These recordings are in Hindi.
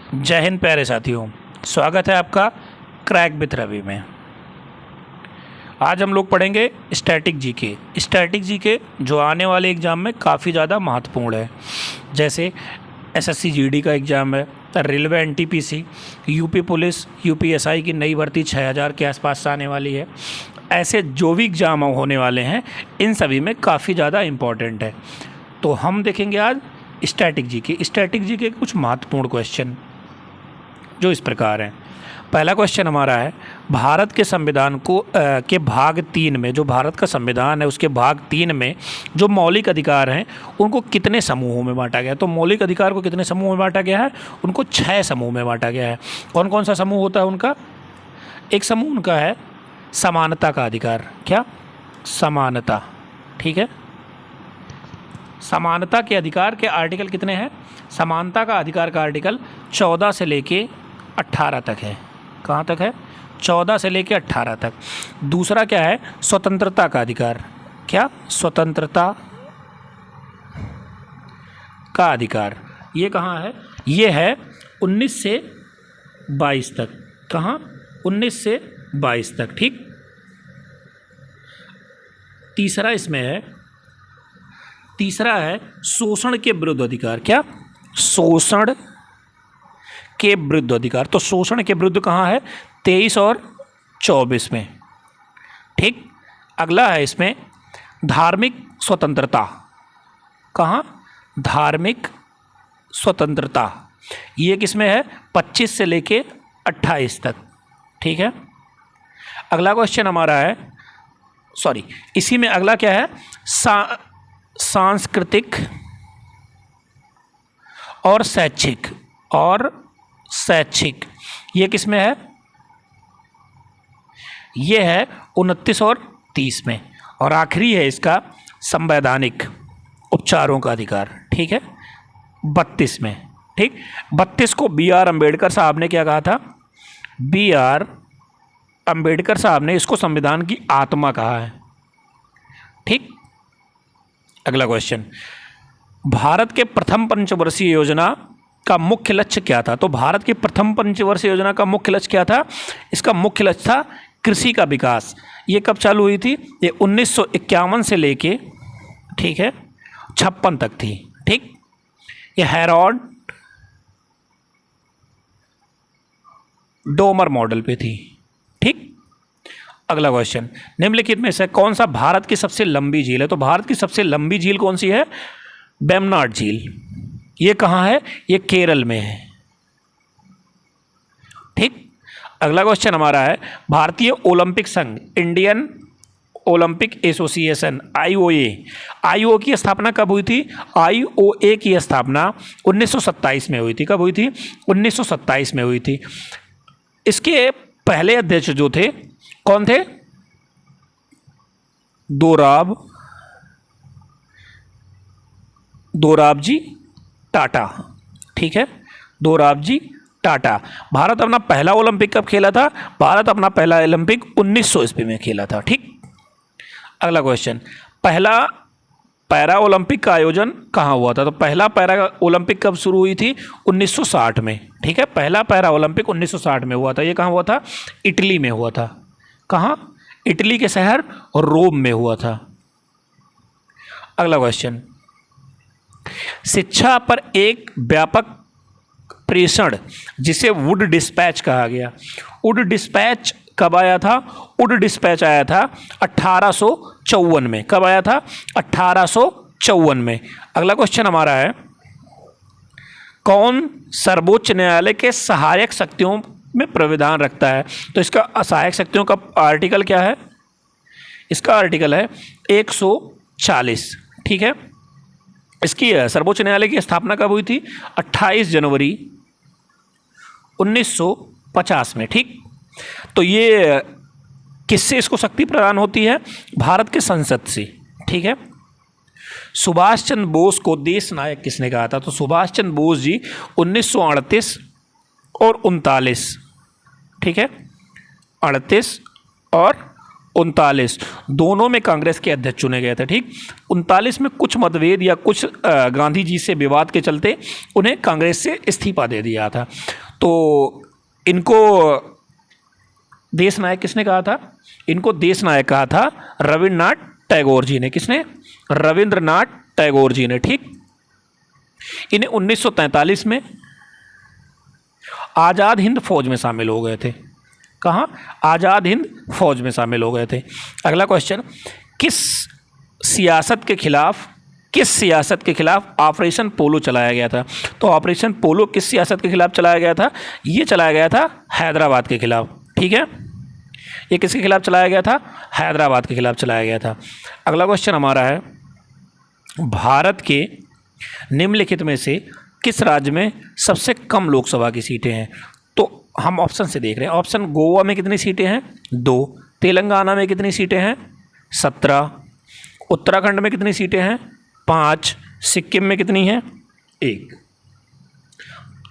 जय हिंद प्यारे साथियों, स्वागत है आपका क्रैक विथ रवि में। आज हम लोग पढ़ेंगे स्टैटिक जीके। स्टैटिक जीके जो आने वाले एग्ज़ाम में काफ़ी ज़्यादा महत्वपूर्ण है, जैसे एसएससी जीडी का एग्ज़ाम है, railway NTPC, UP police, UPSI की नई भर्ती 6000 के आसपास आने वाली है। ऐसे जो भी एग्ज़ाम होने वाले हैं इन सभी में काफ़ी ज़्यादा इम्पॉर्टेंट है। तो हम देखेंगे आज स्टैटिक जीके। स्टैटिक जीके के कुछ महत्वपूर्ण क्वेश्चन जो इस प्रकार हैं। पहला क्वेश्चन हमारा है, भारत के संविधान को के भाग 3 में, जो भारत का संविधान है उसके भाग 3 में जो मौलिक अधिकार हैं उनको कितने समूहों में बांटा गया है? तो मौलिक अधिकार को कितने समूह में बांटा गया है? उनको 6 समूह में बांटा गया है। कौन कौन सा समूह होता है उनका? एक समूह उनका है समानता का अधिकार। क्या? समानता। ठीक है, समानता के अधिकार के आर्टिकल कितने हैं? समानता का अधिकार का आर्टिकल 14 से लेके 18 तक है। कहाँ तक है? 14 से लेके 18 तक। दूसरा क्या है? स्वतंत्रता का अधिकार। क्या? स्वतंत्रता का अधिकार। ये कहाँ है? ये है 19 से 22 तक। कहाँ? 19 से 22 तक। ठीक। तीसरा है शोषण के विरुद्ध अधिकार। क्या? शोषण के विरुद्ध अधिकार। तो शोषण के विरुद्ध कहाँ है? 23 और 24 में। ठीक। अगला है इसमें धार्मिक स्वतंत्रता। कहाँ? धार्मिक स्वतंत्रता। ये किसमें है? 25 से लेके 28 तक। ठीक है। अगला क्वेश्चन हमारा है, इसी में अगला क्या है? सांस्कृतिक और शैक्षिक। ये किस में है? ये है 29 और 30 में। और आखिरी है इसका संवैधानिक उपचारों का अधिकार। ठीक है, 32 में। ठीक। 32 को B.R. अम्बेडकर साहब ने क्या कहा था? B.R. अम्बेडकर साहब ने इसको संविधान की आत्मा कहा है। ठीक। अगला क्वेश्चन, भारत के प्रथम पंचवर्षीय योजना का मुख्य लक्ष्य क्या था? तो भारत की प्रथम पंचवर्षीय योजना का मुख्य लक्ष्य क्या था? इसका मुख्य लक्ष्य था कृषि का विकास। ये कब चालू हुई थी? ये 1951 से लेके, ठीक है, 56 तक थी। ठीक। ये हैरोल्ड डोमर मॉडल पे थी। ठीक। अगला क्वेश्चन, निम्नलिखित में से कौन सा भारत की सबसे लंबी झील है? तो भारत की सबसे लंबी झील कौन सी है? वेम्बनाड झील। ये कहाँ है? ये केरल में है। ठीक। अगला क्वेश्चन हमारा है, भारतीय ओलंपिक संघ, इंडियन ओलंपिक एसोसिएशन, आईओए की स्थापना कब हुई थी? आईओए की स्थापना 1927 में हुई थी। कब हुई थी? 1927 में हुई थी। इसके पहले अध्यक्ष जो थे कौन थे? दोराबजी टाटा। ठीक है, दोराबजी टाटा। भारत अपना पहला ओलंपिक कब खेला था? भारत अपना पहला ओलंपिक 1900 ईस्वी में खेला था। ठीक। अगला क्वेश्चन, पहला पैरा ओलंपिक का आयोजन कहाँ हुआ था? तो पहला पैरा ओलंपिक कब शुरू हुई थी? 1960 में। ठीक है, पहला पैरा ओलंपिक 1960 में हुआ था। ये कहाँ हुआ था? इटली में हुआ था। कहाँ? इटली के शहर रोम में हुआ था। अगला क्वेश्चन, शिक्षा पर एक व्यापक प्रेषण जिसे वुड डिस्पैच कहा गया। वुड डिस्पैच कब आया था? वुड डिस्पैच आया था 1854 में। कब आया था? 1854 में। अगला क्वेश्चन हमारा है, कौन सर्वोच्च न्यायालय के सहायक शक्तियों में प्राविधान रखता है? तो इसका सहायक शक्तियों का आर्टिकल क्या है? इसका आर्टिकल है 140। ठीक है। इसकी सर्वोच्च न्यायालय की स्थापना कब हुई थी? 28 जनवरी 1950 में। ठीक। तो ये किससे इसको शक्ति प्रदान होती है? भारत के संसद से। ठीक है। सुभाष चंद्र बोस को देश नायक किसने कहा था? तो सुभाष चंद्र बोस जी 1938 और 39, ठीक है, 38 और 39 दोनों में कांग्रेस के अध्यक्ष चुने गए थे। ठीक, 39 में कुछ मतभेद या कुछ गांधी जी से विवाद के चलते उन्हें कांग्रेस से इस्तीफा दे दिया था। तो इनको देश नायक किसने कहा था? इनको देश नायक कहा था रविन्द्रनाथ टैगोर जी ने। किसने? रविंद्रनाथ टैगोर जी ने। ठीक, इन्हें 1943 में आज़ाद हिंद फौज में शामिल हो गए थे। कहाँ? आज़ाद हिंद फौज में शामिल हो गए थे। अगला क्वेश्चन, किस सियासत के खिलाफ ऑपरेशन पोलो चलाया गया था? तो ऑपरेशन पोलो किस सियासत के खिलाफ चलाया गया था? ये चलाया गया था हैदराबाद के खिलाफ। ठीक है, ये किसके खिलाफ चलाया गया था? हैदराबाद के खिलाफ चलाया गया था। अगला क्वेश्चन हमारा है, भारत के निम्नलिखित में से किस राज्य में सबसे कम लोकसभा की सीटें हैं? तो हम ऑप्शन से देख रहे हैं। ऑप्शन, गोवा में कितनी सीटें हैं? 2। तेलंगाना में कितनी सीटें हैं? 17। उत्तराखंड में कितनी सीटें हैं? 5। सिक्किम में कितनी हैं? 1।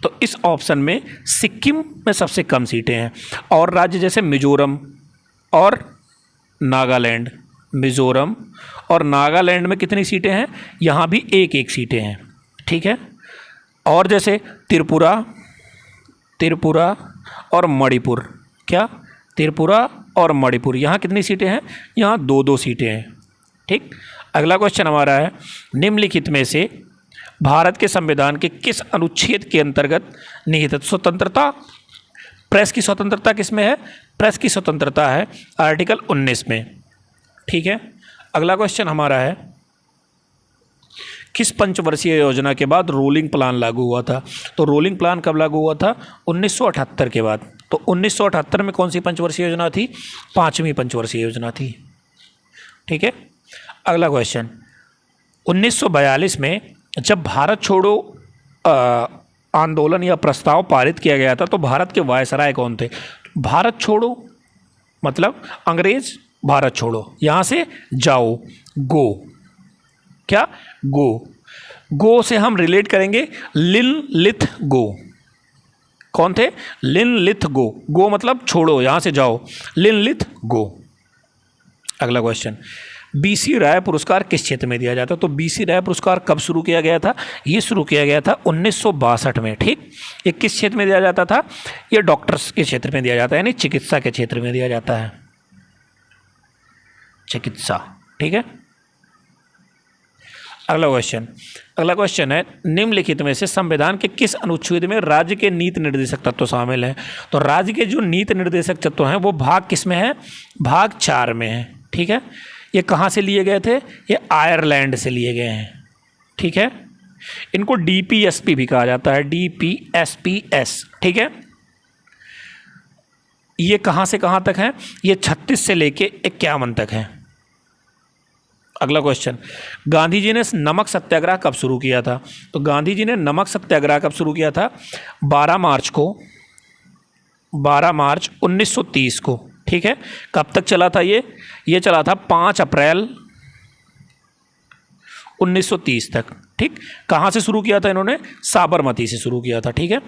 तो इस ऑप्शन में सिक्किम में सबसे कम सीटें हैं। और राज्य जैसे मिजोरम और नागालैंड, मिजोरम और नागालैंड में कितनी सीटें हैं? यहाँ भी 1-1 सीटें हैं। ठीक है, और जैसे त्रिपुरा और मणिपुर, क्या? त्रिपुरा और मणिपुर, यहाँ कितनी सीटें हैं? यहाँ 2-2 सीटें हैं। ठीक, अगला क्वेश्चन हमारा है, निम्नलिखित में से भारत के संविधान के किस अनुच्छेद के अंतर्गत निहित है? स्वतंत्रता, प्रेस की स्वतंत्रता किस में है? प्रेस की स्वतंत्रता है आर्टिकल 19 में। ठीक है, अगला क्वेश्चन हमारा है, किस पंचवर्षीय योजना के बाद रोलिंग प्लान लागू हुआ था? तो रोलिंग प्लान कब लागू हुआ था? 1978 के बाद। तो 1978 में कौन सी पंचवर्षीय योजना थी? 5वीं पंचवर्षीय योजना थी। ठीक है, अगला क्वेश्चन, 1942 में जब भारत छोड़ो आंदोलन या प्रस्ताव पारित किया गया था तो भारत के वायसराय कौन थे? भारत छोड़ो मतलब अंग्रेज भारत छोड़ो, यहाँ से जाओ, गो, क्या? गो से हम रिलेट करेंगे लिन-लिथ गो। कौन थे? लिन-लिथ गो मतलब छोड़ो, यहाँ से जाओ, लिन-लिथ गो। अगला क्वेश्चन, बीसी राय पुरस्कार किस क्षेत्र में दिया जाता है? तो बीसी राय पुरस्कार कब शुरू किया गया था? ये शुरू किया गया था 1962 में। ठीक, ये किस क्षेत्र में दिया जाता था? ये डॉक्टर्स के क्षेत्र में दिया जाता है, यानी चिकित्सा के क्षेत्र में दिया जाता है, चिकित्सा। ठीक है, अगला क्वेश्चन है, निम्नलिखित में से संविधान के किस अनुच्छेद में राज्य के नीति निर्देशक तत्व शामिल हैं? तो राज्य के जो नीति निर्देशक तत्व हैं वो भाग किस में है? भाग 4 में है। ठीक है, ये कहाँ से लिए गए थे? ये आयरलैंड से लिए गए हैं। ठीक है, इनको DPSP भी कहा जाता है, DPSPS। ठीक है, ये कहाँ से कहाँ तक है? ये 36 से लेके 51 तक है। अगला क्वेश्चन, गांधी जी ने नमक सत्याग्रह कब शुरू किया था? तो गांधी जी ने नमक सत्याग्रह कब शुरू किया था? 12 मार्च 1930 को। ठीक है, कब तक चला था ये चला था 5 अप्रैल 1930 तक। ठीक, कहाँ से शुरू किया था इन्होंने? साबरमती से शुरू किया था। ठीक है,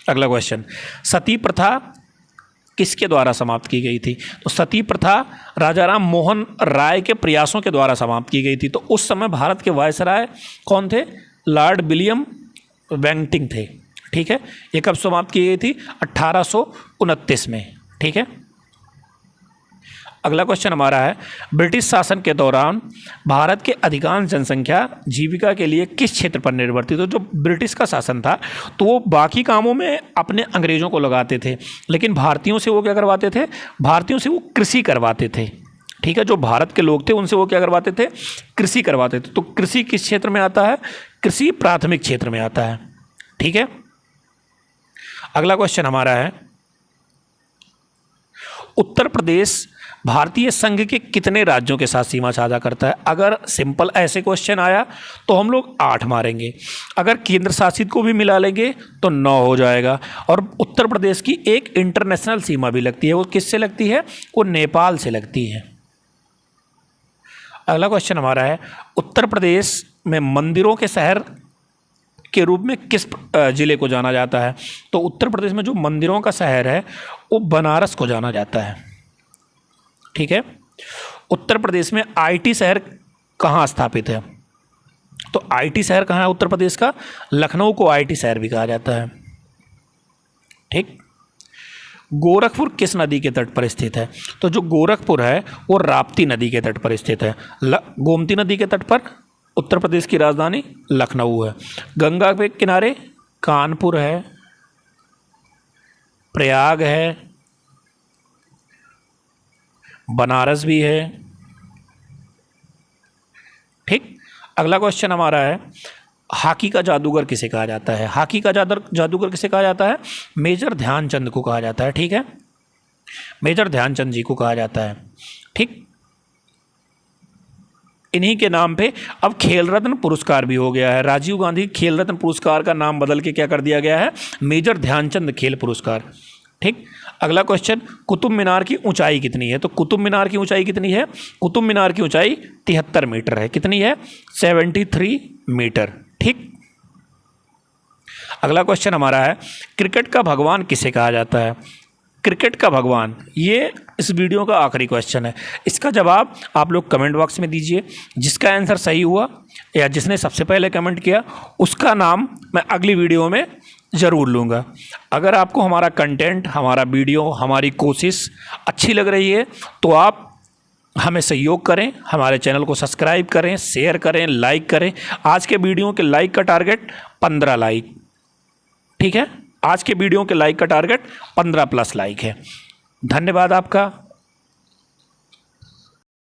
अगला क्वेश्चन, सती प्रथा किसके द्वारा समाप्त की गई थी? तो सती प्रथा राजा राम मोहन राय के प्रयासों के द्वारा समाप्त की गई थी। तो उस समय भारत के वायसराय कौन थे? लॉर्ड विलियम बेंटिंग थे। ठीक है, ये कब समाप्त की गई थी? 1829 में। ठीक है, अगला क्वेश्चन हमारा है, ब्रिटिश शासन के दौरान भारत के अधिकांश जनसंख्या जीविका के लिए किस क्षेत्र पर निर्भर थी? तो जो ब्रिटिश का शासन था तो वो बाकी कामों में अपने अंग्रेज़ों को लगाते थे, लेकिन भारतीयों से वो क्या करवाते थे? भारतीयों से वो कृषि करवाते थे। ठीक है, जो भारत के लोग थे उनसे वो क्या करवाते थे? कृषि करवाते थे। तो कृषि किस क्षेत्र में आता है? कृषि प्राथमिक क्षेत्र में आता है। ठीक है, अगला क्वेश्चन हमारा है, उत्तर प्रदेश भारतीय संघ के कितने राज्यों के साथ सीमा साझा करता है? अगर सिंपल ऐसे क्वेश्चन आया तो हम लोग 8 मारेंगे, अगर केंद्र शासित को भी मिला लेंगे तो 9 हो जाएगा। और उत्तर प्रदेश की एक इंटरनेशनल सीमा भी लगती है, वो किससे लगती है? वो नेपाल से लगती है। अगला क्वेश्चन हमारा है, उत्तर प्रदेश में मंदिरों के शहर के रूप में किस जिले को जाना जाता है? तो उत्तर प्रदेश में जो मंदिरों का शहर है वो बनारस को जाना जाता है। ठीक है। उत्तर प्रदेश में आईटी शहर कहाँ स्थापित है? तो आईटी शहर कहाँ है उत्तर प्रदेश का? लखनऊ को आईटी शहर भी कहा जाता है। ठीक। गोरखपुर किस नदी के तट पर स्थित है? तो जो गोरखपुर है वो राप्ती नदी के तट पर स्थित है। गोमती नदी के तट पर उत्तर प्रदेश की राजधानी लखनऊ है। गंगा के किनारे कानपुर है, प्रयाग है, बनारस भी है। ठीक। अगला क्वेश्चन हमारा है, हॉकी का जादूगर किसे कहा जाता है? हॉकी का जादूगर किसे कहा जाता है? मेजर ध्यानचंद को कहा जाता है। ठीक है, मेजर ध्यानचंद जी को कहा जाता है। ठीक। इन्हीं के नाम पे अब खेल रत्न पुरस्कार भी हो गया है। राजीव गांधी खेल रत्न पुरस्कार का नाम बदल के क्या कर दिया गया है? मेजर ध्यानचंद खेल पुरस्कार। ठीक। अगला क्वेश्चन, कुतुब मीनार की ऊंचाई कितनी है? तो कुतुब मीनार की ऊंचाई कितनी है? कुतुब मीनार की ऊंचाई 73 मीटर है। कितनी है? 73 मीटर। ठीक। अगला क्वेश्चन हमारा है, क्रिकेट का भगवान किसे कहा जाता है? क्रिकेट का भगवान, ये इस वीडियो का आखिरी क्वेश्चन है। इसका जवाब आप लोग कमेंट बॉक्स में दीजिए। जिसका आंसर सही हुआ या जिसने सबसे पहले कमेंट किया उसका नाम मैं अगली वीडियो में ज़रूर लूँगा। अगर आपको हमारा कंटेंट, हमारा वीडियो, हमारी कोशिश अच्छी लग रही है तो आप हमें सहयोग करें, हमारे चैनल को सब्सक्राइब करें, शेयर करें, लाइक करें। आज के वीडियो के लाइक का टारगेट 15 लाइक। ठीक है, आज के वीडियो के लाइक का टारगेट 15+ लाइक है। धन्यवाद आपका।